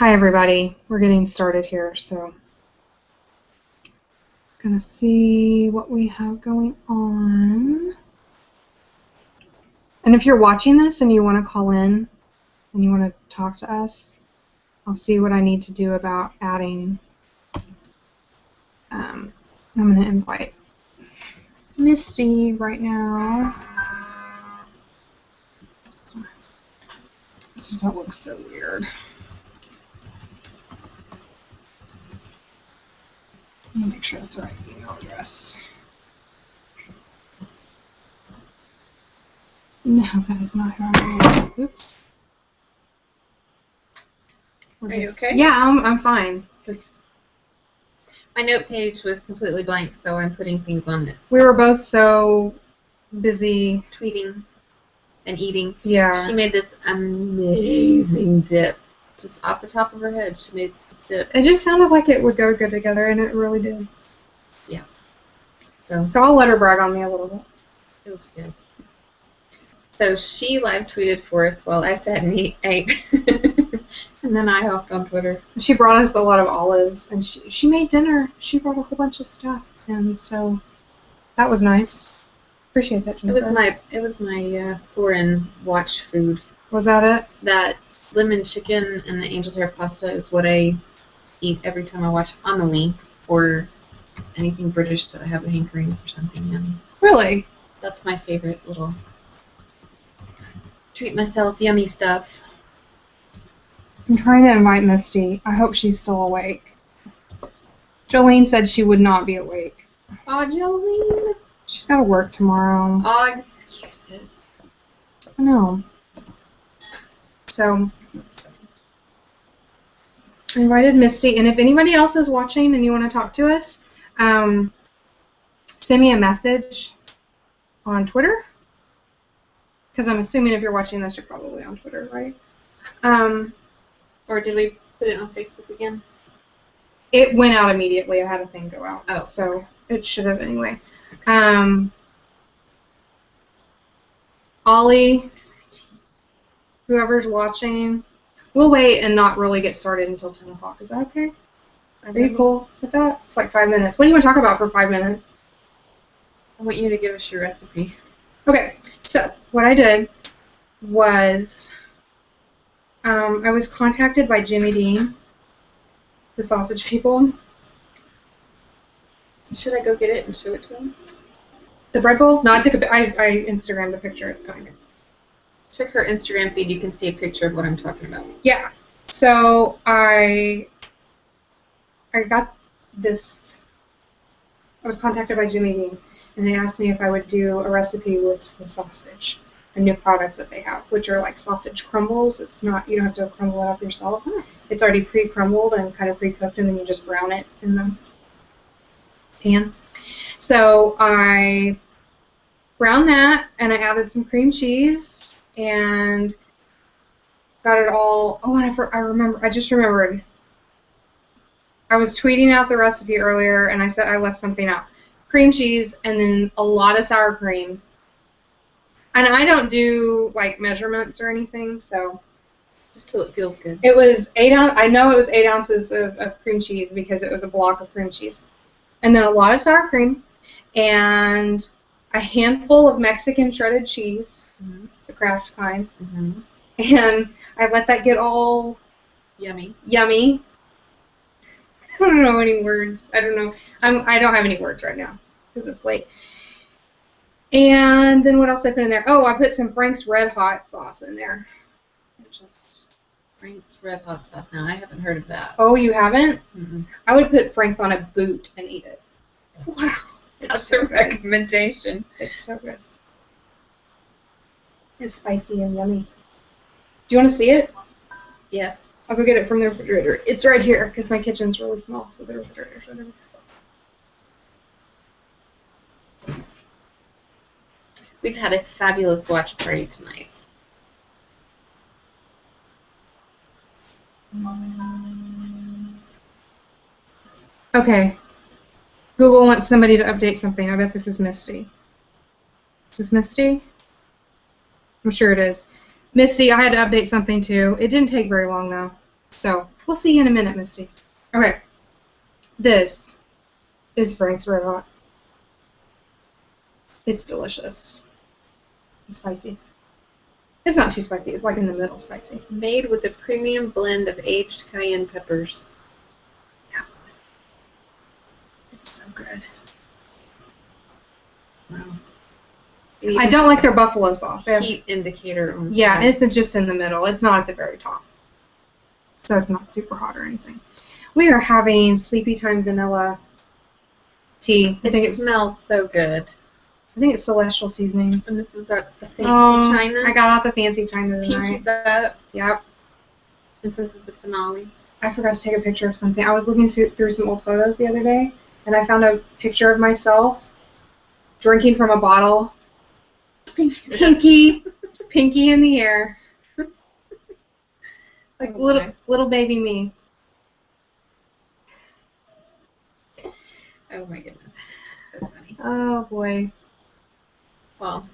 Hi everybody, we're getting started here, so gonna see what we have going on. And if you're watching this and you want to call in and you want to talk to us, I'll see what I need to do about adding. I'm gonna invite Misty right now. This is what looks so weird. Let me make sure that's the right email address. No, that is not who I am. Oops. Are you okay? Yeah, I'm fine. Because my note page was completely blank, so I'm putting things on it. We were both so busy Tweeting and eating. Yeah. She made this amazing dip. Just off the top of her head, she made this dip. It just sounded like it would go good together, and it really did. Yeah. So I'll let her brag on me a little bit. It was good. So she live tweeted for us while I sat and ate. And then I hopped on Twitter. She brought us a lot of olives, and she made dinner. She brought a whole bunch of stuff, and so that was nice. Appreciate that, Jennifer. It was my foreign watch food. Was that it? That lemon chicken and the angel hair pasta is what I eat every time I watch Amelie or anything British that I have a hankering for something yummy. Really? That's my favorite little treat myself yummy stuff. I'm trying to invite Misty. I hope she's still awake. Jolene said she would not be awake. Oh, Jolene. She's got to work tomorrow. Oh, excuses. I know. So, I invited Misty, and if anybody else is watching and you want to talk to us, send me a message on Twitter, because I'm assuming if you're watching this, you're probably on Twitter, right? Or did we put it on Facebook again? It went out immediately. I had a thing go out. Oh. So it should have anyway. Ollie, whoever's watching, we'll wait and not really get started until 10 o'clock. Is that okay? Are you cool with that? It's like 5 minutes. What do you want to talk about for 5 minutes? I want you to give us your recipe. Okay, so what I did was I was contacted by Jimmy Dean, the sausage people. Should I go get it and show it to them? The bread bowl? No, I Instagrammed a picture. It's fine. Check her Instagram feed. You can see a picture of what I'm talking about. Yeah. So I got this. I was contacted by Jimmy Dean, and they asked me if I would do a recipe with sausage, a new product that they have, which are like sausage crumbles. It's not, you don't have to crumble it up yourself. It's already pre-crumbled and kind of pre-cooked, and then you just brown it in the pan. So I browned that, and I added some cream cheese, and got it all. Oh, and I just remembered. I was tweeting out the recipe earlier, and I said I left something out. Cream cheese, and then a lot of sour cream. And I don't do like measurements or anything, so just till it feels good. It was 8 ounces. I know it was 8 ounces of cream cheese because it was a block of cream cheese, and then a lot of sour cream, and a handful of Mexican shredded cheese, the Kraft kind, and I let that get all yummy. I don't know any words. I don't know. I don't have any words right now because it's late. And then what else I put in there? Oh, I put some Frank's Red Hot sauce in there. Just Frank's Red Hot sauce. Now, I haven't heard of that. Oh, you haven't? Mm-mm. I would put Frank's on a boot and eat it. Wow. That's so a recommendation. It's so good. It's spicy and yummy. Do you want to see it? Yes. I'll go get it from the refrigerator. It's right here because my kitchen's really small, so the refrigerator's right over there. We've had a fabulous watch party tonight. Okay. Google wants somebody to update something. I bet this is Misty. Is this Misty? I'm sure it is. Misty, I had to update something too. It didn't take very long though. So, we'll see you in a minute, Misty. Okay. This is Frank's Red Hot. It's delicious. It's spicy. It's not too spicy. It's like in the middle spicy. Made with a premium blend of aged cayenne peppers. Yeah. It's so good. Wow. I don't like their buffalo sauce. They have, Heat indicator on the yeah, side. it's just in the middle. It's not at the very top. So it's not super hot or anything. We are having Sleepy Time vanilla tea. It smells so good. I think it's Celestial Seasonings. And this is the fancy china. I got out the fancy china tonight. Pinkies up. Yep. Since this is the finale. I forgot to take a picture of something. I was looking through some old photos the other day, and I found a picture of myself drinking from a bottle. Pinky in the air. Like little baby me. Oh my goodness. So funny. Oh boy. Well,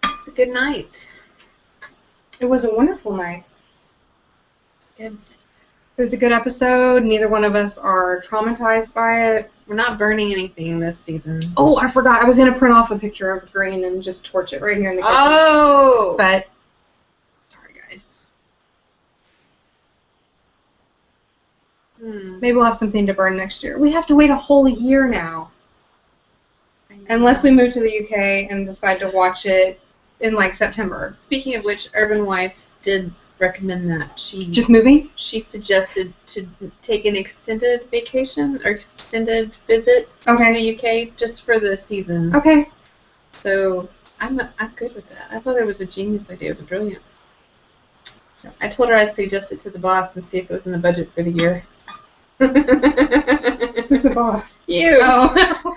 it's a good night. It was a wonderful night. Good. It was a good episode. Neither one of us are traumatized by it. We're not burning anything this season. Oh, I forgot. I was going to print off a picture of Green and just torch it right here in the kitchen. Oh! But, sorry guys. Maybe we'll have something to burn next year. We have to wait a whole year now. Unless we move to the UK and decide to watch it in like September. Speaking of which, Urban Wife did recommend that. Just moving? She suggested to take an extended vacation or extended visit to the UK just for the season. Okay. So I'm good with that. I thought it was a genius idea. It was brilliant. I told her I'd suggest it to the boss and see if it was in the budget for the year. Who's the boss? You. Oh.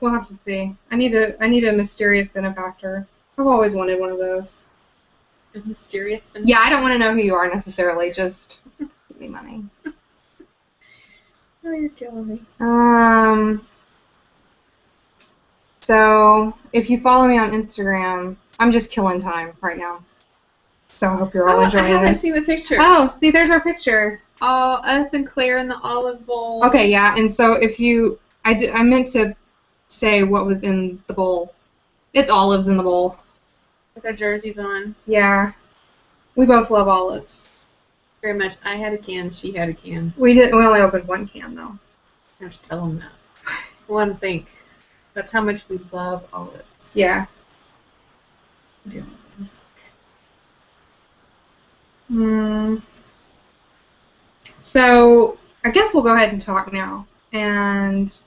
We'll have to see. I need a mysterious benefactor. I've always wanted one of those. A mysterious benefactor? Yeah, I don't want to know who you are necessarily. Just give me money. Oh, you're killing me. So if you follow me on Instagram, I'm just killing time right now. So I hope you're all enjoying this. I haven't seen the picture. Oh, see, there's our picture. Oh, us and Claire in the olive bowl. Okay, yeah, and so if you, I meant to say what was in the bowl. It's olives in the bowl. With our jerseys on. Yeah. We both love olives. Very much. I had a can, she had a can. We only opened one can, though. I have to tell them that. One thing. That's how much we love olives. Yeah. Yeah. So, I guess we'll go ahead and talk now. And...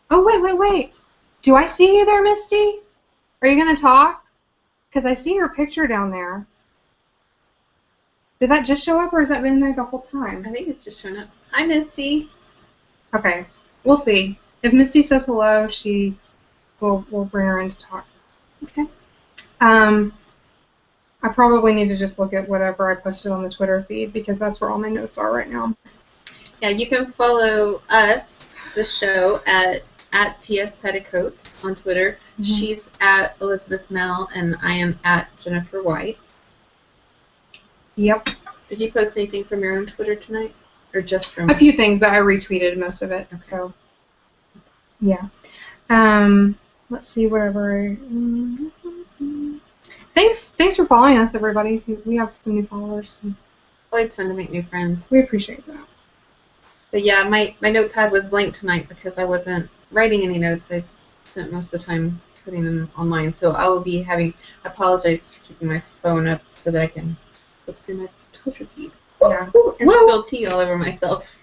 Oh, wait. Do I see you there, Misty? Are you going to talk? Because I see your picture down there. Did that just show up, or has that been there the whole time? I think it's just showing up. Hi, Misty. Okay. We'll see. If Misty says hello, we'll bring her in to talk. Okay. I probably need to just look at whatever I posted on the Twitter feed, because that's where all my notes are right now. Yeah, you can follow us, the show, at PS Petticoats on Twitter. Mm-hmm. She's at Elizabeth Mel, and I am at Jennifer White. Yep. Did you post anything from your own Twitter tonight? Or just from... A few things, but I retweeted most of it, okay. So... Yeah. Let's see, whatever. Thanks for following us, everybody. We have some new followers. Always fun to make new friends. We appreciate that. But yeah, my notepad was blank tonight because I wasn't writing any notes. I spent most of the time putting them online. So I will be I apologize for keeping my phone up so that I can look through my Twitter feed. Yeah. And spill tea all over myself.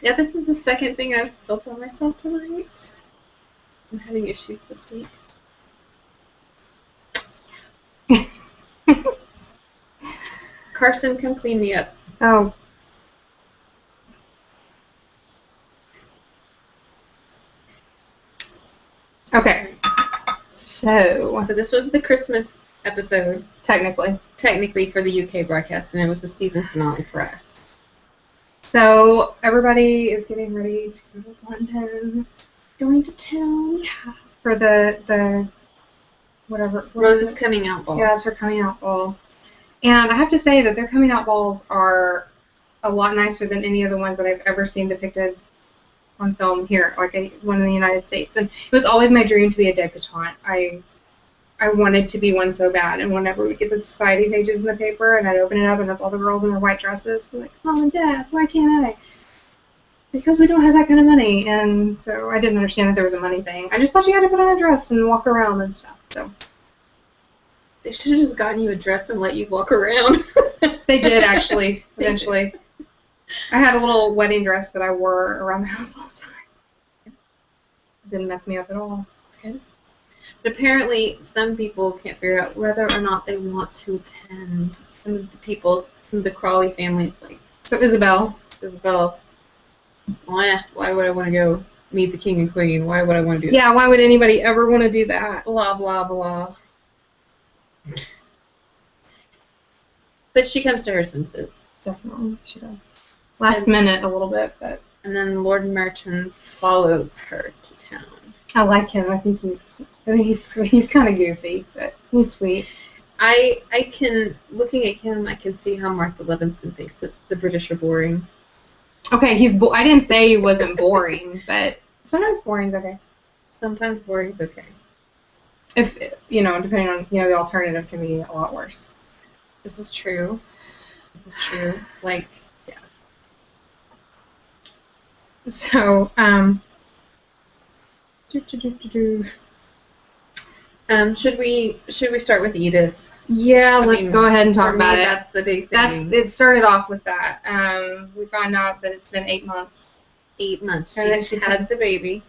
Yeah, this is the second thing I've spilled on myself tonight. I'm having issues this week. Carson, come clean me up. Oh. Okay. So this was the Christmas episode. Technically for the UK broadcast, and it was the season finale for us. So everybody is getting ready to go to London. Going to town. Yeah. For the whatever. Rose's coming out ball. Yeah, it's her coming out ball. And I have to say that their coming out balls are a lot nicer than any of the ones that I've ever seen depicted on film here, like one in the United States. And it was always my dream to be a debutante. I wanted to be one so bad. And whenever we get the society pages in the paper, and I'd open it up, and it's all the girls in their white dresses, I'd be like, Mom and Dad, why can't I? Because we don't have that kind of money. And so I didn't understand that there was a money thing. I just thought you had to put on a dress and walk around and stuff. So they should have just gotten you a dress and let you walk around. They did, actually, eventually. I had a little wedding dress that I wore around the house all the time. It didn't mess me up at all. Good. But apparently, some people can't figure out whether or not they want to attend. Some of the people, some of the Crawley families, like... So Isabel, why would I want to go meet the king and queen? Why would I want to do that? Yeah, why would anybody ever want to do that? Blah, blah, blah. But she comes to her senses. Definitely, she does. Last minute a little bit, but... And then Lord Merton follows her to town. I like him. I think he's kind of goofy, but he's sweet. Looking at him, I can see how Martha Levinson thinks that the British are boring. Okay, I didn't say he wasn't boring, but sometimes boring's okay. Sometimes boring's okay. If, depending on, the alternative can be a lot worse. This is true. Like, yeah. So, should we start with Edith? Yeah, let's go ahead and talk about it. That's the big thing. It started off with that. We found out that it's been 8 months. 8 months. And then she had the baby.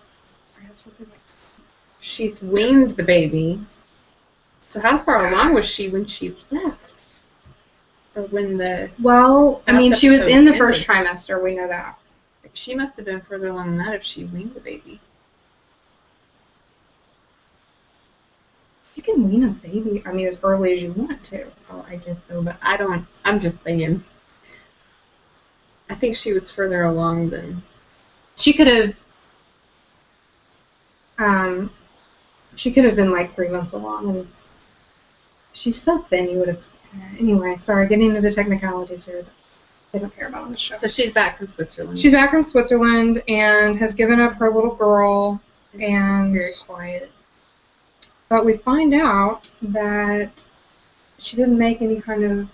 She's weaned the baby. So how far along was she when she left? Or when the... Well, I mean, she was in the first trimester. We know that. She must have been further along than that if she weaned the baby. You can wean a baby, I mean, as early as you want to. Oh, I guess so, but I'm just thinking. I think she was further along than... She could have been like 3 months along, and she's so thin you would have... Anyway, sorry, getting into technicalities here. They don't care about on the show. So she's back from Switzerland. She's back from Switzerland and has given up her little girl. And she's very quiet. But we find out that she didn't make any kind of...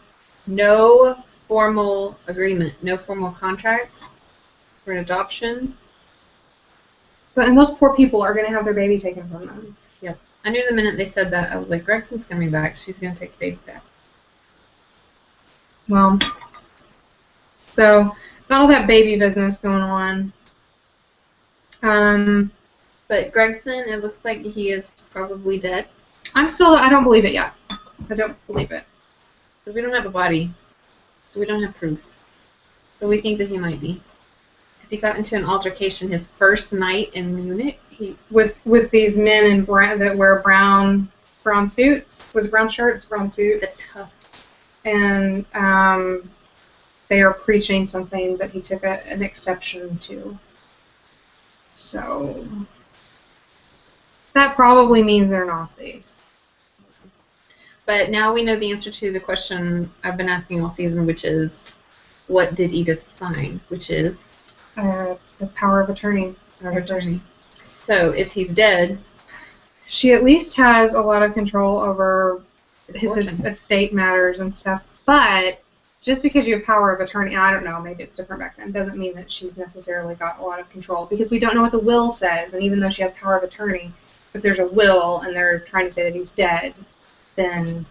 No formal agreement, no formal contract for an adoption. And those poor people are going to have their baby taken from them. Yep. I knew the minute they said that, I was like, Gregson's coming back. She's going to take the baby back. Well, so got all that baby business going on. But Gregson, it looks like he is probably dead. I don't believe it yet. I don't believe it. So we don't have a body. So we don't have proof. But we think that he might be. Because he got into an altercation his first night in Munich. With these men in that wear brown suits. Was it brown shirts? Brown suits. The tough. And they are preaching something that he took an exception to. So that probably means they're Nazis. But now we know the answer to the question I've been asking all season, which is, what did Edith sign? Which is? The power of attorney. So if he's dead... She at least has a lot of control over his estate matters and stuff. But just because you have power of attorney, and I don't know, maybe it's different back then, doesn't mean that she's necessarily got a lot of control. Because we don't know what the will says, and even though she has power of attorney, if there's a will and they're trying to say that he's dead, then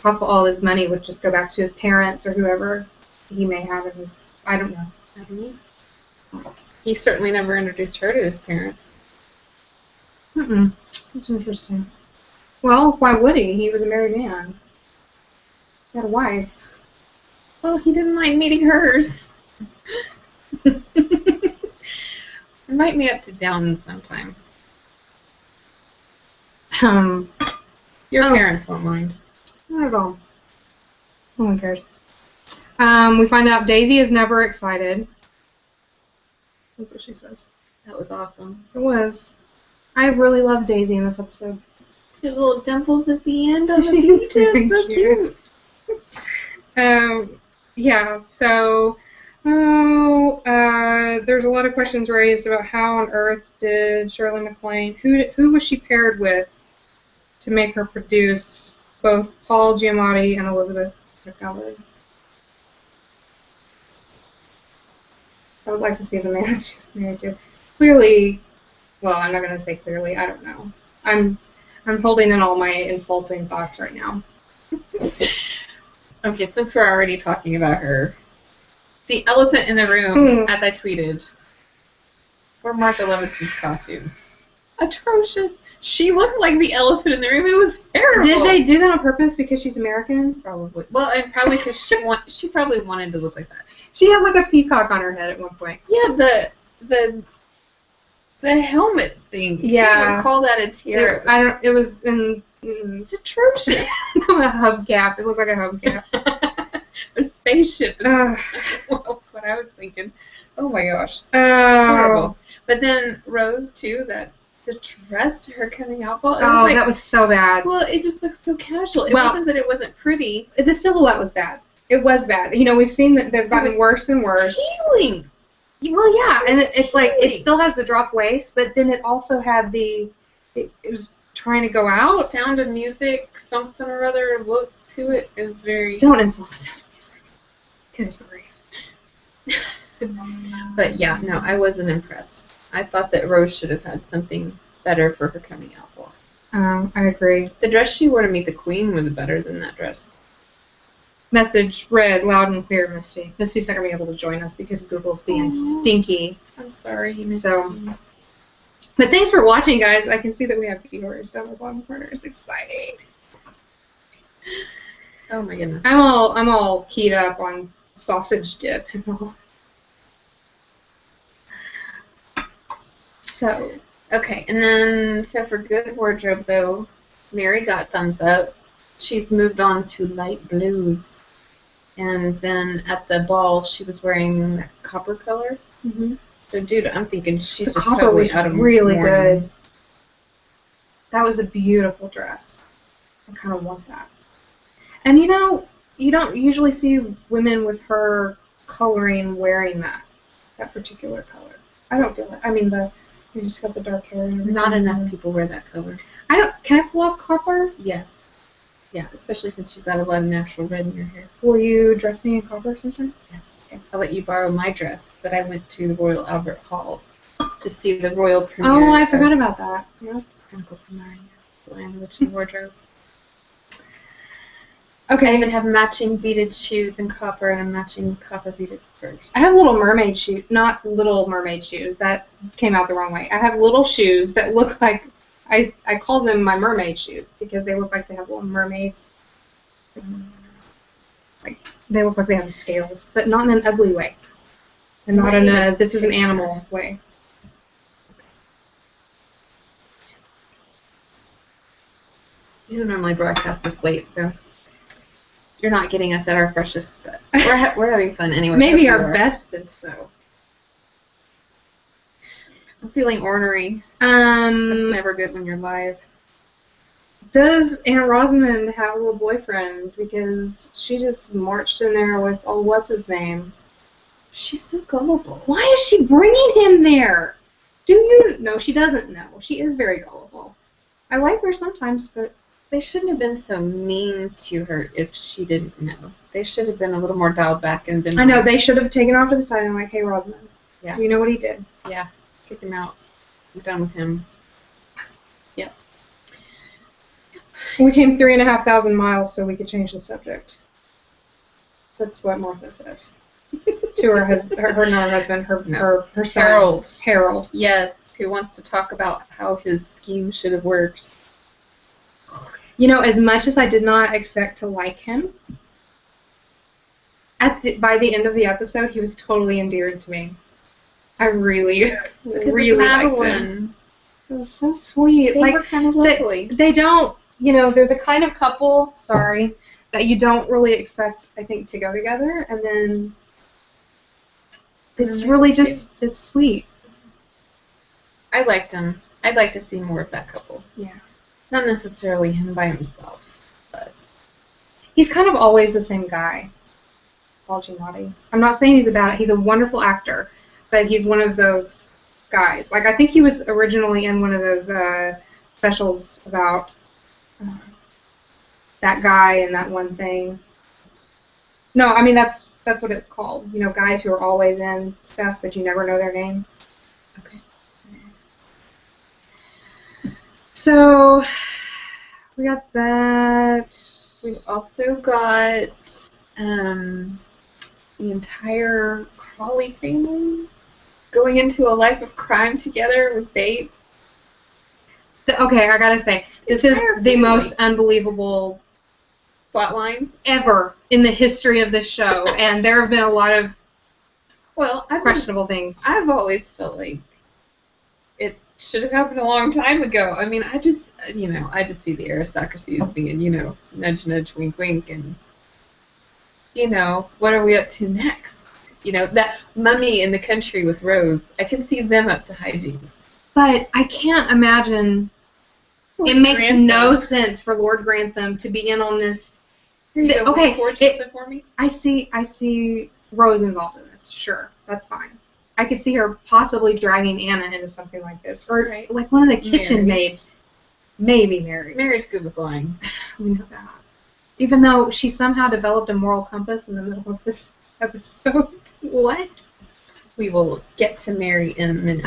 possible all his money would just go back to his parents or whoever he may have in his... I don't know. He certainly never introduced her to his parents. That's interesting. Well, why would he? He was a married man. He had a wife. Well, he didn't mind meeting hers. Invite me up to Downton sometime. Your parents won't mind. Not at all. No one cares. We find out Daisy is never excited. That's what she says. That was awesome. It was. I really loved Daisy in this episode. The little dimples at the end on the She's peaches. very So cute. Yeah, so, there's a lot of questions raised about how on earth did Shirley MacLaine, who was she paired with to make her produce both Paul Giamatti and Elizabeth McGovern? I would like to see the man she was married to. Clearly, well, I'm not going to say clearly, I don't know. I'm holding in all my insulting thoughts right now. Okay, since we're already talking about her, the elephant in the room, as I tweeted, were Martha Levinson's costumes. Atrocious. She looked like the elephant in the room. It was terrible. Did they do that on purpose because she's American? Probably. Well, and probably because she probably wanted to look like that. She had like a peacock on her head at one point. Yeah, the helmet thing. Yeah. Call that a tiara. It was in. It's atrocious. A hubcap. It looked like a hubcap. A spaceship is what I was thinking. Oh my gosh. Horrible. But then Rose too, the dress to her coming out ball. That was so bad. Well, it just looks so casual. It wasn't that it wasn't pretty. The silhouette was bad. It was bad. You know, we've seen that they've gotten worse and worse. Tealing. Well, yeah, and it's like it still has the drop waist, but then it also had it was trying to go out. Sound of Music, something or other look to it is very. Don't insult the Sound of Music. Good grief. But yeah, no, I wasn't impressed. I thought that Rose should have had something better for her coming out ball. I agree. The dress she wore to meet the Queen was better than that dress. Message read loud and clear, Misty. Misty's not going to be able to join us because Google's being stinky. I'm sorry, Misty. So, but thanks for watching, guys. I can see that we have viewers down the bottom corner. It's exciting. Oh my goodness. I'm all keyed up on sausage dip and all. So, okay, and then so for good wardrobe though, Mary got thumbs up. She's moved on to light blues. And then at the ball, she was wearing that copper color. Mm-hmm. So, dude, I'm thinking she's the just copper totally was out of really mourning. good. That was a beautiful dress. I kind of want that. And you know, you don't usually see women with her coloring wearing that particular color. I don't feel it. I mean, you just got the dark hair. And everything. Not enough people wear that color. Can I pull off copper? Yes. Yeah, especially since you've got a lot of natural red in your hair. Will you dress me in copper sometime? Yes. Okay. I'll let you borrow my dress that I went to the Royal Albert Hall to see the royal premiere. Oh, I forgot about that. Yeah. Chronicles of Narnia, the Land, the Witch, and the Wardrobe. Okay. I even have matching beaded shoes in copper and a matching copper beaded purse. I have little mermaid shoes, not little mermaid shoes. That came out the wrong way. I have little shoes that look like, I call them my mermaid shoes because they look like they have little mermaid, like they look like they have scales, but not in an ugly way, and not in a this is an animal way. You don't normally broadcast this late, so you're not getting us at our freshest, but we're having fun anyway. Maybe our bestest though. I'm feeling ornery. That's never good when you're live. Does Aunt Rosamond have a little boyfriend? Because she just marched in there with, what's his name? She's so gullible. Why is she bringing him there? Do you? No, she doesn't know. She is very gullible. I like her sometimes, but they shouldn't have been so mean to her if she didn't know. They should have been a little more dialed back and been. I know, they should have taken her off to the side and like, hey, Rosamond, yeah. Do you know what he did? Yeah. Kick him out. I'm done with him. Yep. We came 3,500 miles so we could change the subject. That's what Martha said. To her husband, her son. Harold. Yes, who wants to talk about how his scheme should have worked. You know, as much as I did not expect to like him, by the end of the episode, he was totally endearing to me. I really liked him. It was so sweet. They were kind of lovely. They don't, they're the kind of couple, that you don't really expect, I think, to go together, and then it's really just, it's sweet. I liked him. I'd like to see more of that couple. Yeah. Not necessarily him by himself, but He's kind of always the same guy, Paul Giamatti. I'm not saying he's a wonderful actor, but he's one of those guys. Like, I think he was originally in one of those specials about that guy and that one thing. No, I mean, that's what it's called. You know, guys who are always in stuff, but you never know their name. okay. So, we got that. We've also got the entire Crawley family going into a life of crime together with Bates. Okay, I gotta say, this is the most unbelievable Plotline ever in the history of this show, and there have been a lot of questionable things. I've always felt like it should have happened a long time ago. I mean, I just see the aristocracy as being, nudge, nudge, wink, wink, and, what are we up to next? That Mummy in the Country with Rose, I can see them up to hijinks. But I can't imagine. It makes no sense for Lord Grantham to be in on this. Here you go. Okay, something for me. I see Rose involved in this. Sure, that's fine. I could see her possibly dragging Anna into something like this, or like one of the kitchen maids. Maybe Mary. Mary's good with lying. We know that. Even though she somehow developed a moral compass in the middle of this episode. What? We will get to Mary in a minute.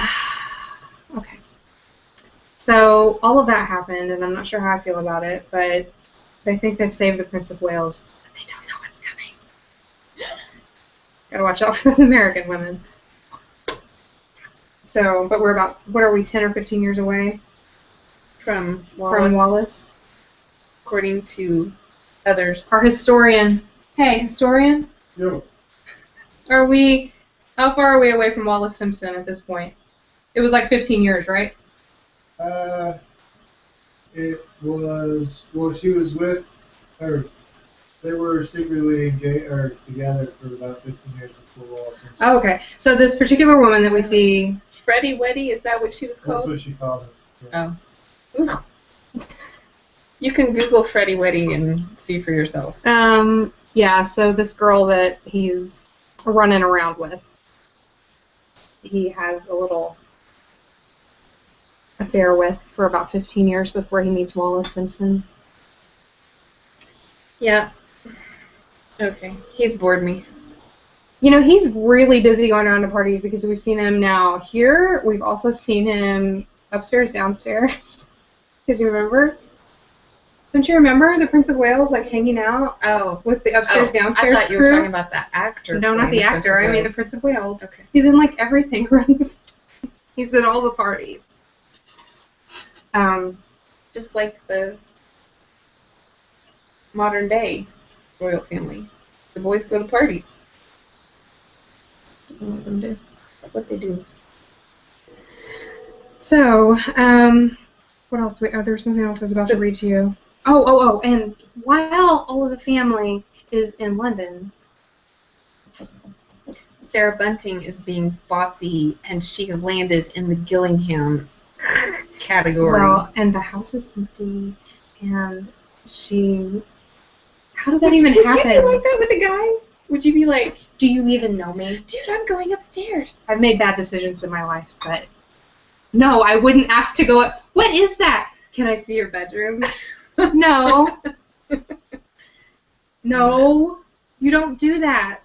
Okay. So all of that happened, and I'm not sure how I feel about it, but they think they've saved the Prince of Wales, but they don't know what's coming. Gotta watch out for those American women. So, but we're about, what are we, 10 or 15 years away? From Wallace. According to others. Our historian. Hey, historian? Yo. How far are we away from Wallace Simpson at this point? It was like 15 years, right? It was, she was with, or they were secretly engaged, or together for about 15 years before Wallace Simpson. Oh, okay. So this particular woman that we see... Freddie Weddy, is that what she was called? That's what she called it. Yeah. Oh. You can Google Freddie Weddy and see for yourself. Yeah, so this girl that he's running around with, he has a little affair with for about 15 years before he meets Wallace Simpson. Yeah. Okay. He's bored me. He's really busy going around to parties because we've seen him now here. We've also seen him upstairs, downstairs. Because you remember? Don't you remember the Prince of Wales, like, hanging out with the upstairs, downstairs I thought you crew? were talking about that actor. No, not the actor. I mean the Prince of Wales. Okay. He's in, like, everything. He's at all the parties. Just like the modern day royal family. The boys go to parties. That's what them do. That's what they do. So, what else? There's something else I was about to read to you. Oh, and while all of the family is in London, Sarah Bunting is being bossy, and she landed in the Gillingham category. Well, and the house is empty, and she... How did that even happen? Would you be like that with a guy? Would you be like, do you even know me? Dude, I'm going upstairs. I've made bad decisions in my life, but... No, I wouldn't ask to go up. What is that? Can I see your bedroom? No. No. You don't do that.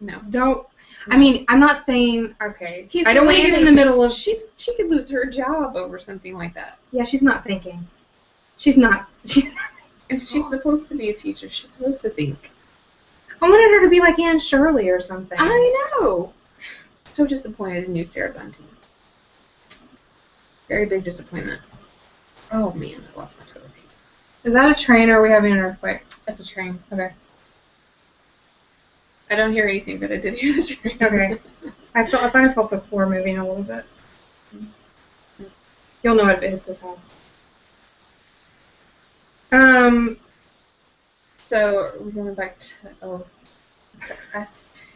No. Don't. I mean, I'm not saying, okay. I don't want to get in the middle of... She could lose her job over something like that. Yeah, she's not thinking. She's not. If she's supposed to be a teacher, she's supposed to think. I wanted her to be like Anne Shirley or something. I know. So disappointed in you, Sarah Bunting. Very big disappointment. Oh man, I lost my toilet paper. Is that a train or are we having an earthquake? That's a train. Okay. I don't hear anything, but I did hear the train. Okay. I thought I felt the floor moving a little bit. You'll know if it hits this house. So we're going back to well,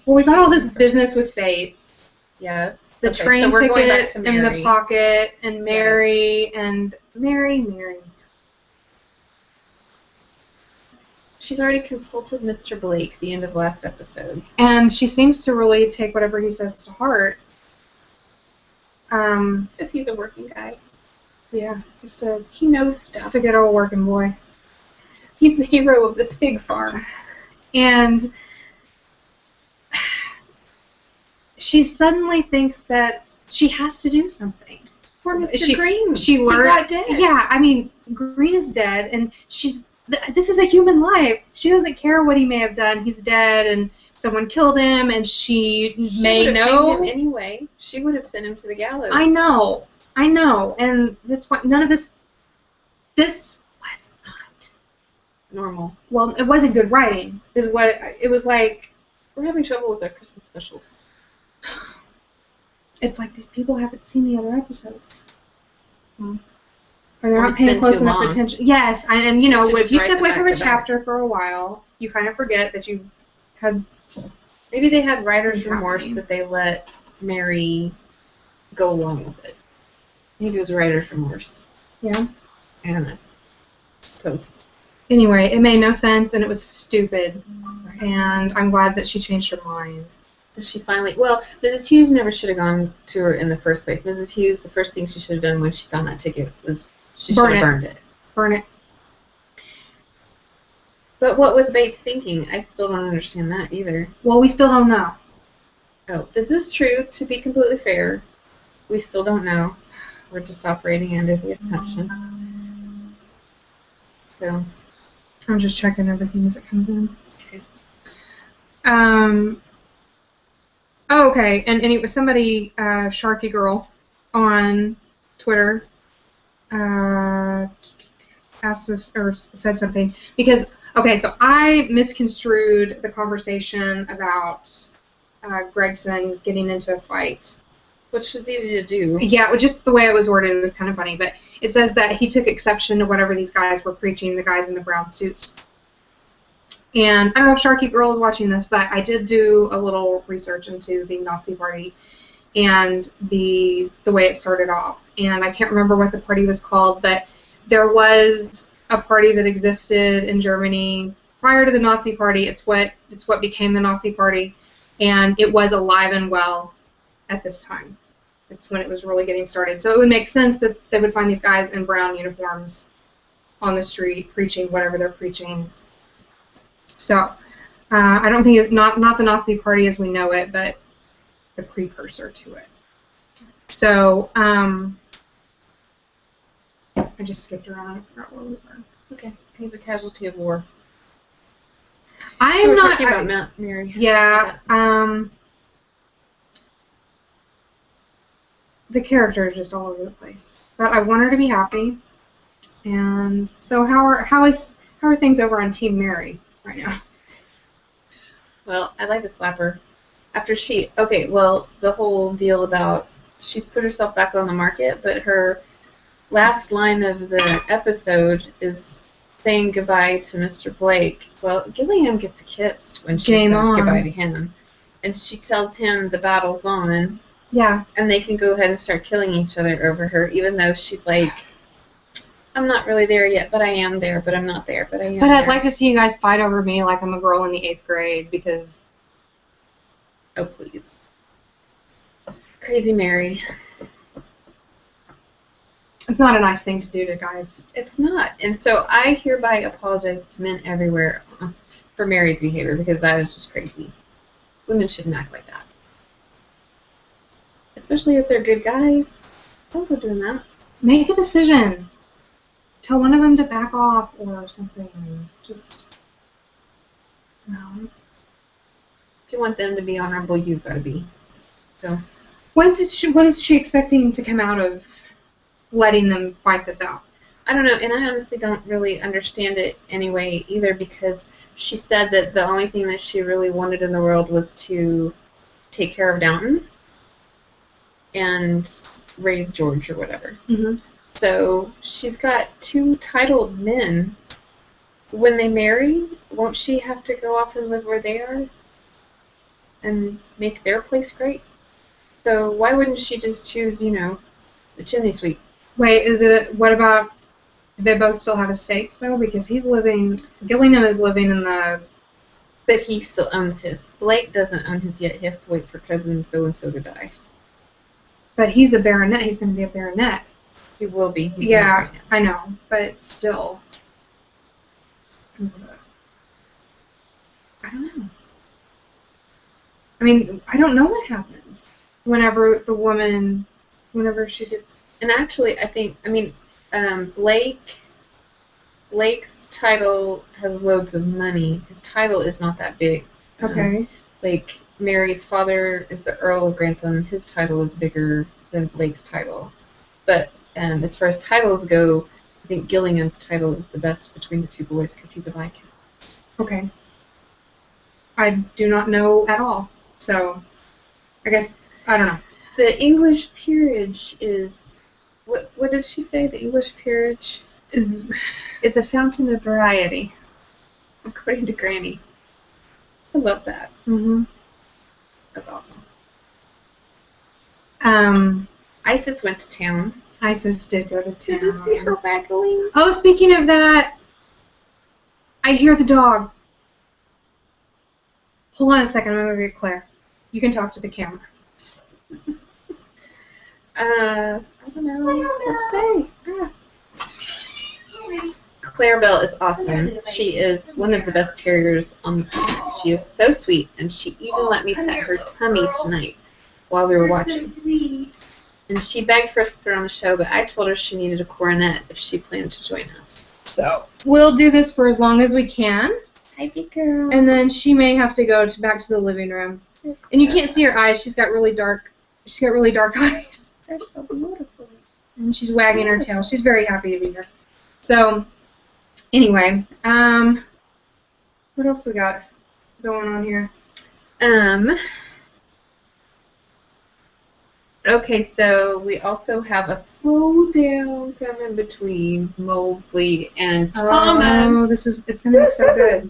we got all this business with Bates. Yes. The train ticket in the pocket, and Mary, yes. and Mary. She's already consulted Mr. Blake the end of last episode. And she seems to really take whatever he says to heart. Because he's a working guy. Yeah, He knows stuff. just a good old working boy. He's the hero of the pig farm. And she suddenly thinks that she has to do something. Poor Mr. Green. She learned. He got dead. Yeah, I mean, Green is dead, and this is a human life. She doesn't care what he may have done. He's dead, and someone killed him, and she may know. Him anyway. She would have sent him to the gallows. I know, and none of this was not normal. Well, it wasn't good writing. Is what it was like. We're having trouble with our Christmas specials. It's like these people haven't seen the other episodes. Hmm. Or they're not paying close enough attention. Yes, and you know, if you step away from a chapter for a while, you kind of forget that you had. Maybe they had writer's remorse that they let Mary go along with it. Maybe it was writer's remorse. Yeah. I don't know. Suppose. Anyway, it made no sense and it was stupid. Right. And I'm glad that she changed her mind. Did she finally? Well, Mrs. Hughes never should have gone to her in the first place. Mrs. Hughes, the first thing she should have done when she found that ticket was she should have burned it. Burn it. But what was Bates thinking? I still don't understand that either. Well, we still don't know. Oh, this is true. To be completely fair, we still don't know. We're just operating under the assumption. So, I'm just checking everything as it comes in. Okay. Oh, okay. And it was somebody, Sharky Girl, on Twitter, asked us or said something because. Okay, so I misconstrued the conversation about Gregson getting into a fight. Which was easy to do. Yeah, just the way it was worded, it was kind of funny. But it says that he took exception to whatever these guys were preaching, the guys in the brown suits. And I don't know if Sharky Girl is watching this, but I did do a little research into the Nazi Party and the way it started off. And I can't remember what the party was called, but there was a party that existed in Germany prior to the Nazi Party. It's what became the Nazi Party, and it was alive and well at this time. It's when it was really getting started. So it would make sense that they would find these guys in brown uniforms on the street preaching whatever they're preaching. So I don't think not the Nazi Party as we know it, but the precursor to it. So I just skipped around. I forgot where we were. Okay. He's a casualty of war. I'm not talking about Mary. Yeah. The character is just all over the place. But I want her to be happy. And so how are things over on Team Mary right now? Well, I'd like to slap her. The whole deal about she's put herself back on the market, but her last line of the episode is saying goodbye to Mr. Blake. Well, Gillian gets a kiss when she says goodbye to him. And she tells him the battle's on. Yeah. And they can go ahead and start killing each other over her, even though she's like, I'm not really there yet, but I am there, but I'm not there, but I am But there. I'd like to see you guys fight over me like I'm a girl in the 8th grade, because... Oh, please. Crazy Mary. It's not a nice thing to do to guys. It's not. And so I hereby apologize to men everywhere for Mary's behavior, because that is just crazy. Women shouldn't act like that. Especially if they're good guys. Don't go doing that. Make a decision. Tell one of them to back off or something. Just, If you want them to be honorable, you've got to be. So. What is she expecting to come out of letting them fight this out? I don't know, and I honestly don't really understand it anyway either, because she said that the only thing that she really wanted in the world was to take care of Downton and raise George or whatever. Mm-hmm. So she's got 2 titled men. When they marry, won't she have to go off and live where they are and make their place great? So why wouldn't she just choose, the chimney sweep? Wait, what about Do they both still have estates though? Because Gillingham is living in the. But he still owns his. Blake doesn't own his yet. He has to wait for cousin so-and-so to die. But he's a baronet. He's going to be a baronet. He will be. He's Yeah, not right now. I know, but still. I don't know. I mean, I don't know what happens whenever she gets. And actually, Blake's title has loads of money. His title is not that big. Okay. Like, Mary's father is the Earl of Grantham. His title is bigger than Blake's title. But as far as titles go, I think Gillingham's title is the best between the two boys because he's a Viscount. Okay. I do not know at all. So, I guess, I don't know. The English peerage is... What did she say? The English peerage is a fountain of variety, according to Granny. I love that. Mm-hmm. That's awesome. Isis went to town. Isis did go to town. Did you see her waggling? Oh, speaking of that, I hear the dog. Hold on a second, I'm going to get Claire. You can talk to the camera. I don't know what to say. Claire Bell is awesome. She is one of the best terriers on the planet. She is so sweet, and she even let me pet her tummy tonight while we were watching. And she begged for us to put her on the show, but I told her she needed a coronet if she planned to join us. So we'll do this for as long as we can. Hi, big girl. And then she may have to go back to the living room. And you can't see her eyes. She's got really dark eyes. They're so beautiful. And she's wagging her tail. She's very happy to be here. So, anyway, what else we got going on here? Okay, so we also have a throwdown coming between Molesley and Thomas. Oh, it's going to be so good.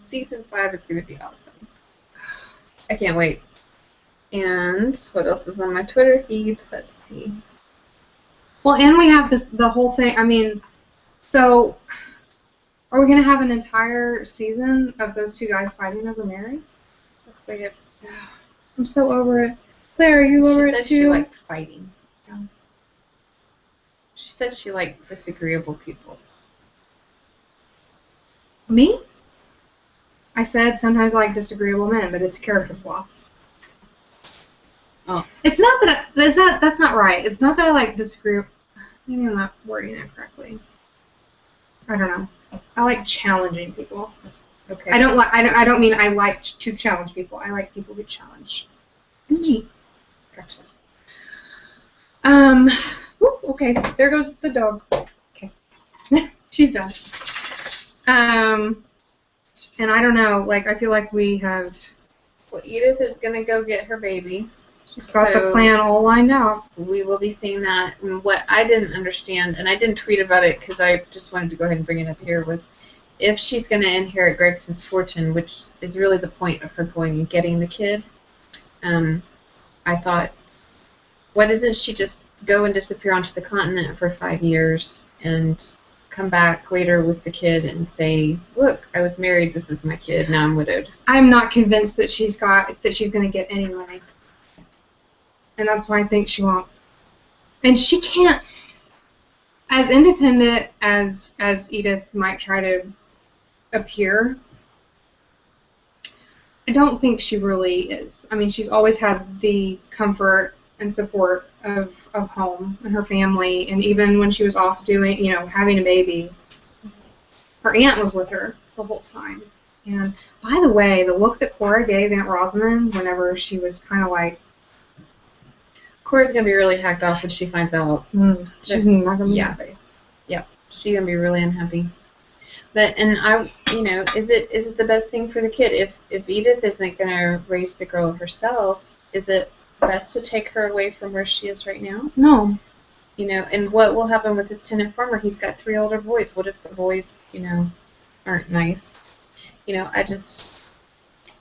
Season 5 is going to be awesome. I can't wait. And what else is on my Twitter feed? Let's see. Well, and we have the whole thing. I mean, so are we going to have an entire season of those two guys fighting over Mary? Looks like it. I'm so over it. Claire, are you over it too? She liked fighting. Yeah. She said she liked disagreeable people. Me? I said sometimes I like disagreeable men, but it's a character flaw. Oh. It's not that that's not right. It's not that I like disagree. Maybe I'm not wording it correctly. I don't know. I like challenging people. Okay. I don't mean I like to challenge people. I like people who challenge me. Gotcha. Okay. There goes the dog. Okay. She's done. And I don't know. Like I feel like we have. Well, Edith is gonna go get her baby. She's got the plan all lined out. We will be seeing that. And what I didn't understand, and I didn't tweet about it because I just wanted to go ahead and bring it up here, was if she's going to inherit Gregson's fortune, which is really the point of her going and getting the kid, I thought, why doesn't she just go and disappear onto the continent for 5 years and come back later with the kid and say, look, I was married, this is my kid, now I'm widowed. I'm not convinced that she's going to get any money. And that's why I think she won't. And she can't, as independent as Edith might try to appear, I don't think she really is. I mean, she's always had the comfort and support of home and her family, and even when she was off doing, having a baby, her aunt was with her the whole time. And by the way, the look that Cora gave Aunt Rosamond whenever she was kind of like, Cora's going to be really hacked off when she finds out. She's not going to be happy. Yeah, she's going to be really unhappy. But, and is it the best thing for the kid? If Edith isn't going to raise the girl herself, is it best to take her away from where she is right now? No. And what will happen with this tenant farmer? He's got 3 older boys. What if the boys, aren't nice? I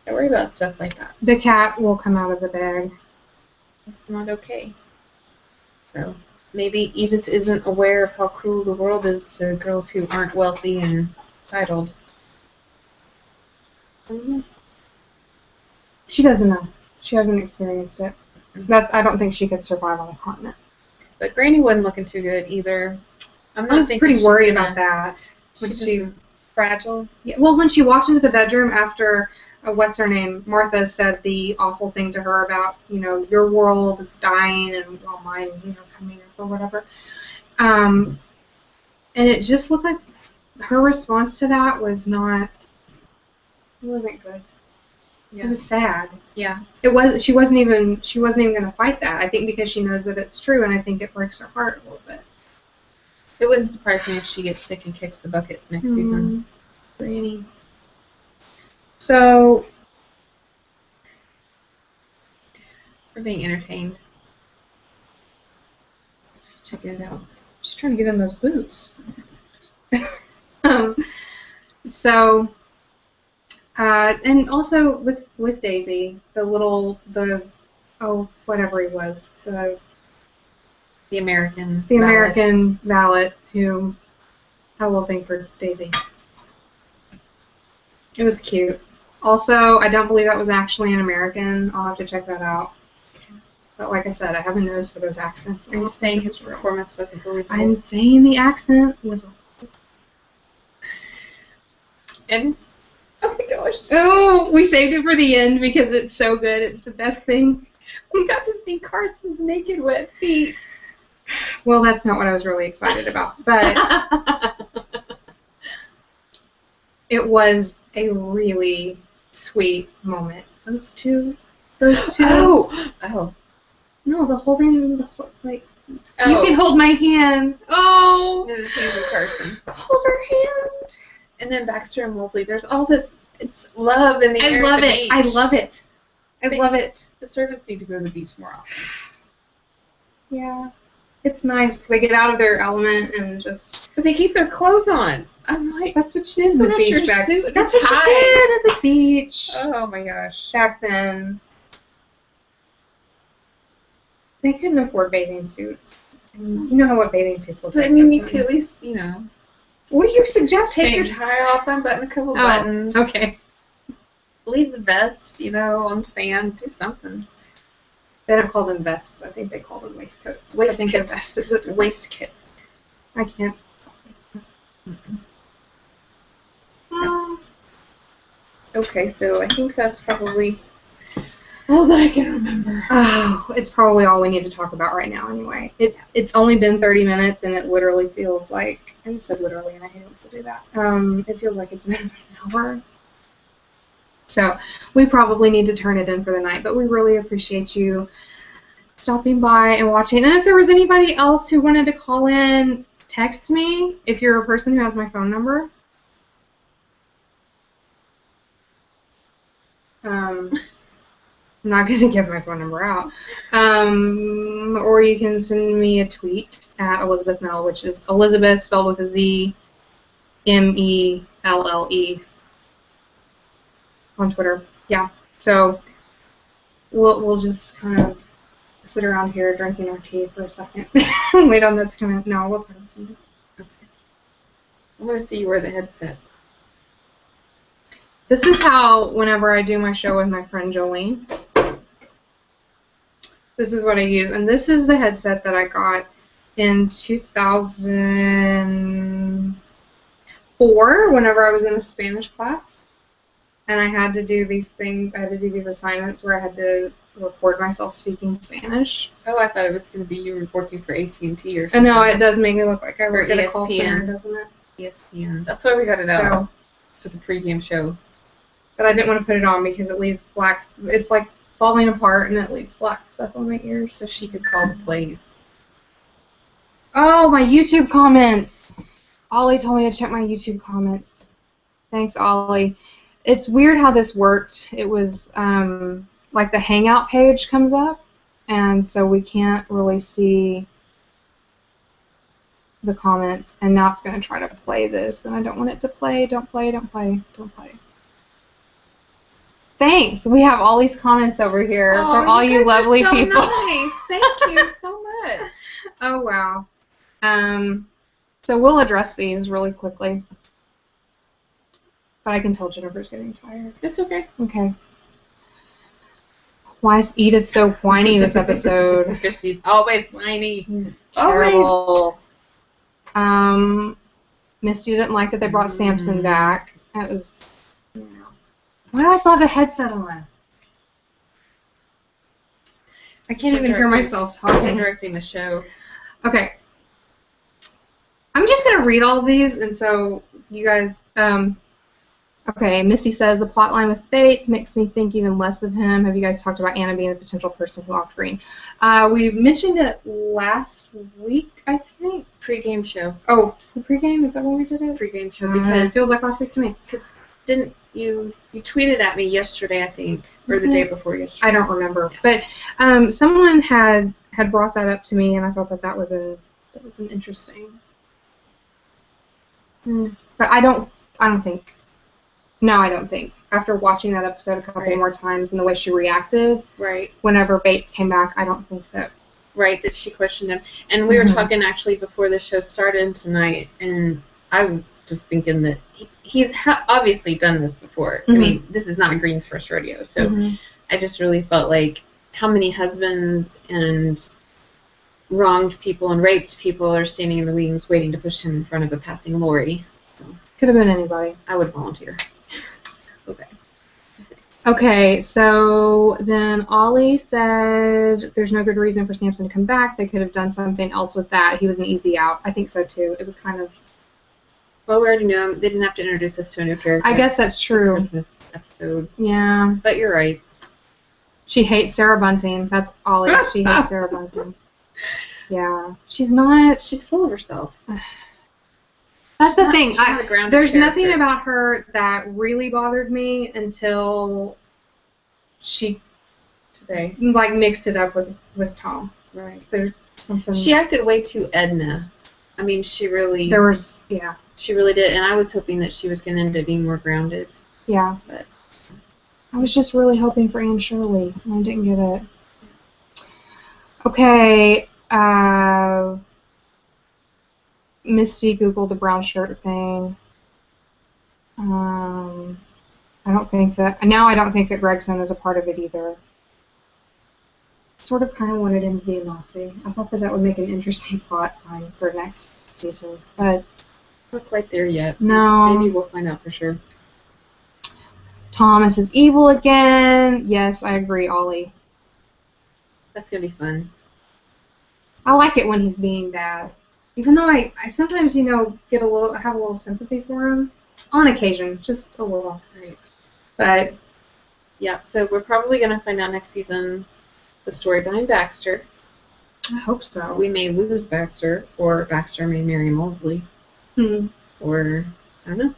worry about stuff like that. The cat will come out of the bag. It's not okay. So, maybe Edith isn't aware of how cruel the world is to girls who aren't wealthy and titled. She doesn't know. She hasn't experienced it. I don't think she could survive on the continent. But Granny wasn't looking too good either. I was pretty worried about that. She's fragile. Yeah, well, when she walked into the bedroom after, what's her name, Martha said the awful thing to her about, your world is dying and well, mine is, coming up or whatever. And it just looked like her response to that was not, it wasn't good. Yeah. It was sad. Yeah. She wasn't even going to fight that. I think because she knows that it's true, and I think it breaks her heart a little bit. It wouldn't surprise me if she gets sick and kicks the bucket next season. Granny. So we're being entertained. She's checking it out. She's trying to get in those boots. And also with Daisy, whatever he was, the American valet who had a little thing for Daisy. It was cute. Also, I don't believe that was actually an American. I'll have to check that out. But like I said, I have a nose for those accents. Are you saying his performance wasn't believable? I'm saying the accent was. And oh my gosh. Oh, we saved it for the end because it's so good. It's the best thing. We got to see Carson's naked wet feet. Well, that's not what I was really excited about, but it was a really sweet moment. Those two. Oh. No, the holding, you can hold my hand. Oh. This is Hazel Carson. Hold her hand. And then Baxter and Mosley. There's all this. It's love in the air. I love it. I love it. The servants need to go to the beach more often. Yeah. It's nice. They get out of their element and just. But they keep their clothes on. I'm like, that's what she did at the beach back then. That's what tie. she did at the beach. Oh my gosh. Back then. They couldn't afford bathing suits. You know how what bathing suits look like. I mean, you could at least, What are you suggesting? Take your tie off, unbutton a couple buttons. Okay. Leave the vest, on sand. Do something. They don't call them vests. I think they call them waistcoats. Waistkits. I can't. Okay, so I think that's probably all that I can remember. Oh, it's probably all we need to talk about right now anyway. It's only been 30 minutes and it literally feels like, I just said literally and I hate to do that. It feels like it's been an hour. So we probably need to turn it in for the night, but we really appreciate you stopping by and watching. And if there was anybody else who wanted to call in, text me if you're a person who has my phone number. I'm not going to give my phone number out. Or you can send me a tweet at Elizabeth Mell, which is Elizabeth spelled with a Z, M-E-L-L-E on Twitter. Yeah. So we'll just kind of sit around here drinking our tea for a second. Wait on that to come in. No, we'll talk about something. Okay. I want to see you wear the headset. This is how, whenever I do my show with my friend Jolene, this is what I use. And this is the headset that I got in 2004 whenever I was in a Spanish class. And I had to do these things, I had to do these assignments where I had to record myself speaking Spanish. Oh, I thought it was going to be you were working for AT&T or something. No, it does make me look like I work at a call center, doesn't it? ESPN. That's why we got it out for the pregame show. But I didn't want to put it on because it leaves black, it's like falling apart and it leaves black stuff on my ears. So she could call the plays. Oh, my YouTube comments. Ollie told me to check my YouTube comments. Thanks, Ollie. It's weird how this worked. It was like the Hangout page comes up, and so we can't really see the comments. And now it's going to try to play this, and I don't want it to play. Don't play, don't play, don't play. Thanks. We have all these comments over here from all you lovely people. Nice. Thank you so much. Oh, wow. So we'll address these really quickly. But I can tell Jennifer's getting tired. It's okay. Okay. Why is Edith so whiny this episode? Because she's always whiny. It's terrible. Misty didn't like that they brought Samson back. That was... Why do I still have the headset on? I can't even hear myself talking. Directing the show. Okay. I'm just going to read all of these, and so you guys... Okay, Misty says, the plot line with Bates makes me think even less of him. Have you guys talked about Anna being the potential person who offed Green? We mentioned it last week, I think. Pre-game show. Oh, the pre-game? Is that when we did it? Pre-game show, because... It feels like last week to me. Because didn't you tweeted at me yesterday, I think, or the day before yesterday. I don't remember. But someone had brought that up to me, and I thought that was an interesting... But I don't think... No, I don't think. After watching that episode a couple more times and the way she reacted, whenever Bates came back, I don't think that... Right, that she questioned him. And we were talking actually before the show started tonight, and I was just thinking that he's obviously done this before. I mean, this is not Green's first rodeo, so I just really felt like how many husbands and wronged people and raped people are standing in the wings waiting to push him in front of a passing lorry. So could have been anybody. I would volunteer. Okay. Okay, so then Ollie said there's no good reason for Samson to come back. They could have done something else with that. He was an easy out. I think so, too. It was kind of... Well, we already know him. They didn't have to introduce us to a new character. I guess that's true. Christmas episode. Yeah. But you're right. She hates Sarah Bunting. That's Ollie. She hates Sarah Bunting. Yeah. She's not... She's full of herself. That's the thing. There's nothing about her that really bothered me until she mixed it up with Tom. Right. There's something. She acted way too Edna. I mean, she really. She really did, and I was hoping that she was going to end up being more grounded. Yeah. But I was just really hoping for Anne Shirley, and I didn't get it. Okay. Misty Googled the brown shirt thing. I don't think that Gregson is a part of it either. Sort of kind of wanted him to be a Nazi. I thought that would make an interesting plot line for next season, but not quite there yet. No. Maybe we'll find out for sure. Thomas is evil again. Yes, I agree, Ollie. That's gonna be fun. I like it when he's being bad. Even though I sometimes, have a little sympathy for him. On occasion, just a little. Right. But, yeah, so we're probably going to find out next season the story behind Baxter. I hope so. We may lose Baxter, or Baxter may marry Molesley. Or, I don't know.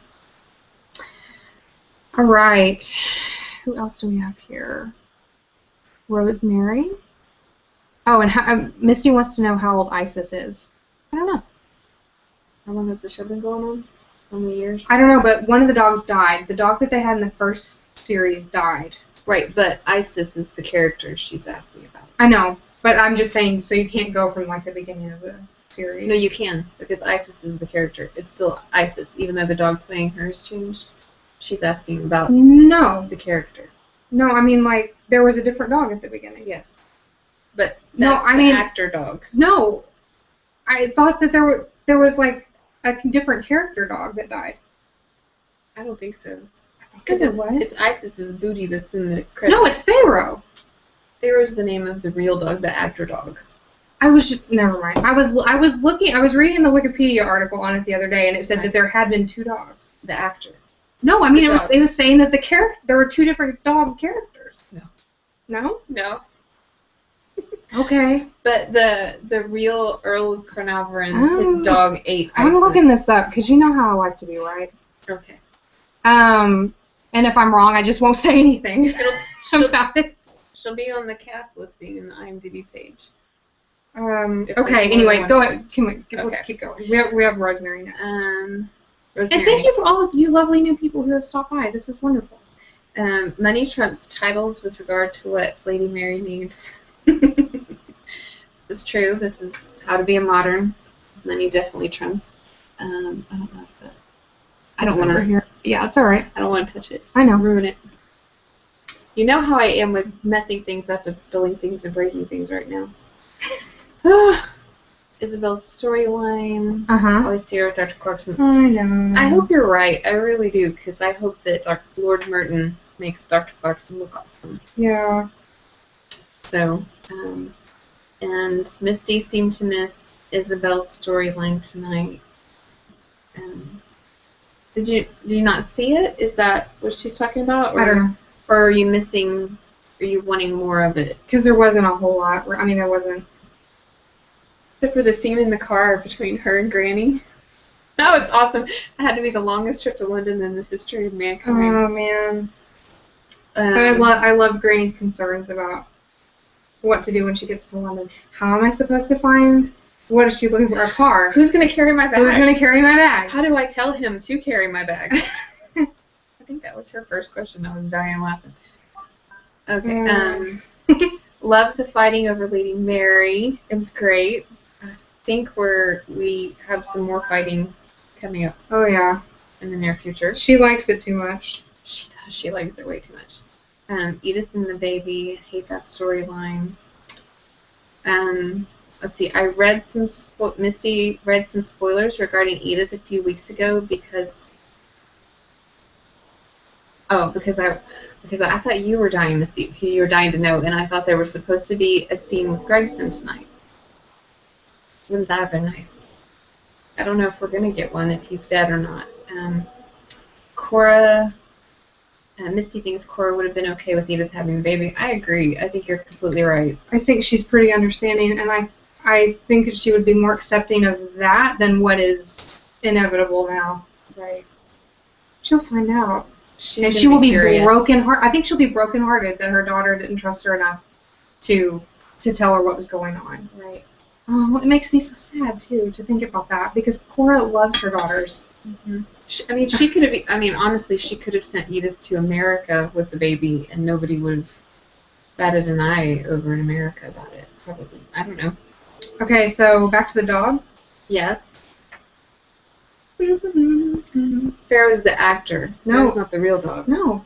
All right. Who else do we have here? Rosemary. Oh, and Misty wants to know how old Isis is. I don't know. How long has the show been going on? How many years? I don't know, but one of the dogs died. The dog that they had in the first series died. Right, but Isis is the character she's asking about. I know, but I'm just saying, so you can't go from, the beginning of the series. No, you can, because Isis is the character. It's still Isis, even though the dog playing her has changed. She's asking about the character. No, I mean, there was a different dog at the beginning. Yes. But that's the actor dog. No. I thought that there was a different character dog that died. I don't think so. Because it was. It's Isis's booty that's in the credits. No, it's Pharaoh. Pharaoh's the name of the real dog, the actor dog. Never mind. I was reading the Wikipedia article on it the other day, and it said that there had been two dogs. The actor. No, I mean it was saying that there were two different dog characters. No. No. Okay. But the real Earl of Carnarvon, his dog ate Isis. I'm looking this up because you know how I like to be right. Okay. And if I'm wrong, I just won't say anything about it. She'll be on the cast listing in the IMDb page. Okay. Anyway, go ahead. Let's keep going. We have Rosemary next. Rosemary. And thank you for all of you lovely new people who have stopped by. This is wonderful. Money trumps titles with regard to what Lady Mary needs. This is true. This is How to Be a Modern. Lenny definitely trumps. I don't know if that. I don't want to. Here. Yeah, it's all right. I don't want to touch it. I know. Ruin it. You know how I am with messing things up and spilling things and breaking things right now. Isabel's storyline. Always see her with Dr. Clarkson. I know. I hope you're right. I really do, because I hope that Lord Merton makes Dr. Clarkson look awesome. Yeah. So, and Misty seemed to miss Isabel's storyline tonight. Did you not see it? Is that what she's talking about? Or, I don't know. Or are you missing? Are you wanting more of it? Because there wasn't a whole lot. I mean, there wasn't. Except for the scene in the car between her and Granny. Oh, it's awesome. It had to be the longest trip to London in the history of mankind. Oh man. I love Granny's concerns about what to do when she gets to London. How am I supposed to find? What is she looking for? A car? Who's gonna carry my bag? Who's gonna carry my bag? How do I tell him to carry my bag? I think that was her first question. I was dying laughing. Okay. Loved the fighting over Lady Mary. It was great. I think we have some more fighting coming up. Oh yeah. In the near future. She likes it too much. She does. She likes it way too much. Edith and the baby. Hate that storyline. Let's see. I read Misty read some spoilers regarding Edith a few weeks ago because I thought you were dying, Misty. You were dying to know, and I thought there was supposed to be a scene with Gregson tonight. Wouldn't that have been nice? I don't know if we're gonna get one, if he's dead or not. Cora. Misty thinks Cora would have been okay with Edith having the baby. I agree. I think you're completely right. I think she's pretty understanding, and I think that she would be more accepting of that than what is inevitable now. Right. She'll find out. And she will be broken-hearted. I think she'll be broken-hearted that her daughter didn't trust her enough to tell her what was going on. Right. Oh, it makes me so sad, too, to think about that, because Cora loves her daughters. Mm-hmm. She could have, honestly, she could have sent Edith to America with the baby, and nobody would have batted an eye over in America about it, probably. I don't know. Okay, so back to the dog? Yes. Pharaoh's the actor. No. Pharaoh's not the real dog. No.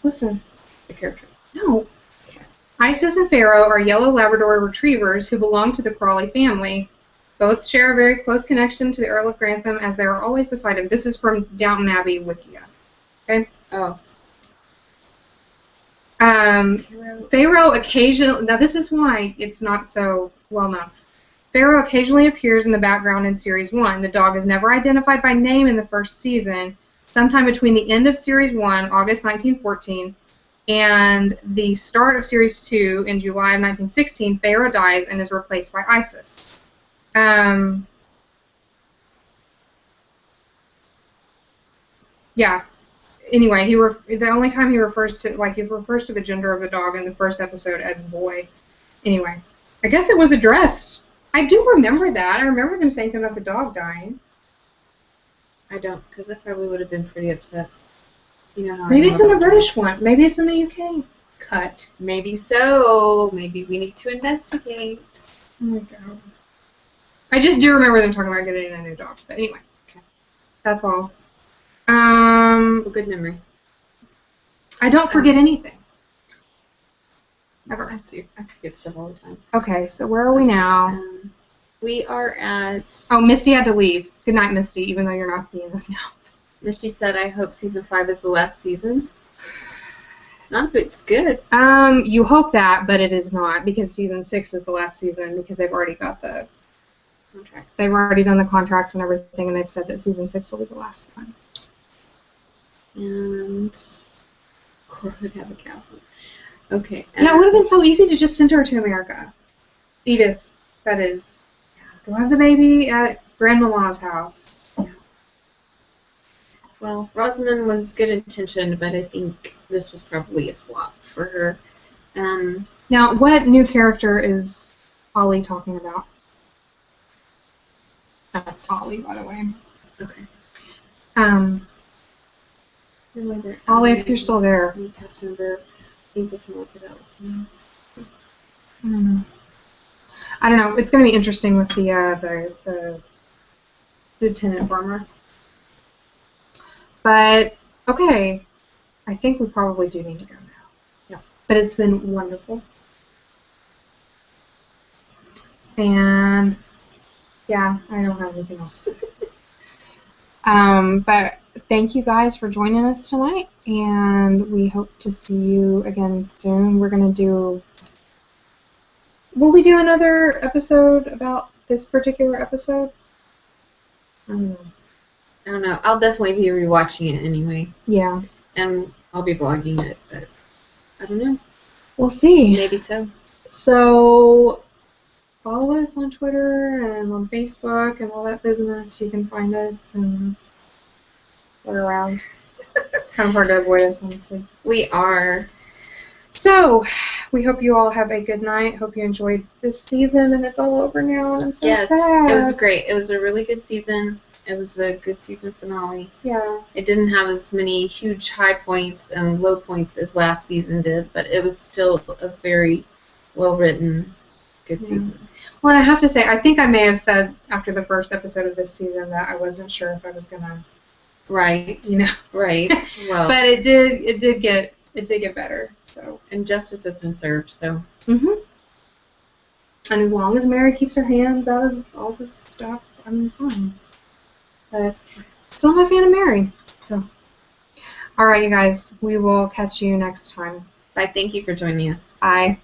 Listen. The character. No. Isis and Pharaoh are yellow Labrador retrievers who belong to the Crawley family. Both share a very close connection to the Earl of Grantham as they are always beside him. This is from Downton Abbey Wikia. Okay? Oh. Pharaoh occasionally... Now, this is why it's not so well known. Pharaoh occasionally appears in the background in Series 1. The dog is never identified by name in the first season. Sometime between the end of Series 1, August 1914, and the start of Series 2 in July of 1916, Pharaoh dies and is replaced by Isis. Yeah. Anyway, the only time he refers to the gender of the dog in the first episode as boy. Anyway, I guess it was addressed. I do remember that. I remember them saying something about the dog dying. I don't, because I probably would have been pretty upset. You know how maybe it's in the British one. Maybe it's in the UK cut. Maybe so. Maybe we need to investigate. Oh my god. I just do remember them talking about getting a new dog. But anyway, okay. That's all. Well, good memory. I don't forget anything. Ever. I do. I forget stuff all the time. Okay, so where are we now? We are at... Oh, Misty had to leave. Good night, Misty, even though you're not seeing this now. Misty said, I hope Season 5 is the last season. Not if it's good. You hope that, but it is not, because Season 6 is the last season, because they've already got the contracts. They've already done the contracts and everything, and they've said that Season 6 will be the last one. And... Cora would have a cow. Okay. Yeah, it would have been so easy to just send her to America. Edith, that is. Go have the baby at Grandmama's house. Yeah. Well, Rosamund was good intentioned, but I think this was probably a flop for her. Now, what new character is Ollie talking about? That's Ollie, by the way. Okay. Ollie, if you're still there. Cast member. I think they can work it out. I don't know. It's going to be interesting with the tenant farmer. But okay, I think we probably do need to go now. Yeah. But it's been wonderful. And yeah, I don't have anything else to say. But thank you guys for joining us tonight, and we hope to see you again soon. Will we do another episode about this particular episode? I don't know. I don't know. I'll definitely be rewatching it anyway. Yeah. And I'll be blogging it, but I don't know. We'll see. Maybe so. So follow us on Twitter and on Facebook and all that business. You can find us and we're around. It's kind of hard to avoid us, honestly. We are. So, we hope you all have a good night. Hope you enjoyed this season, and it's all over now, and I'm so sad. It was great. It was a really good season. It was a good season finale. Yeah. It didn't have as many huge high points and low points as last season did, but it was still a very well-written, good season. Well, and I have to say, I think I may have said after the first episode of this season that I wasn't sure if I was gonna, Right. Right. Well. But it did get better. So. And justice has been served. So. Mhm. And as long as Mary keeps her hands out of all this stuff, I'm fine. But still not a fan of Mary. So. All right, you guys. We will catch you next time. Bye. Thank you for joining us. Bye.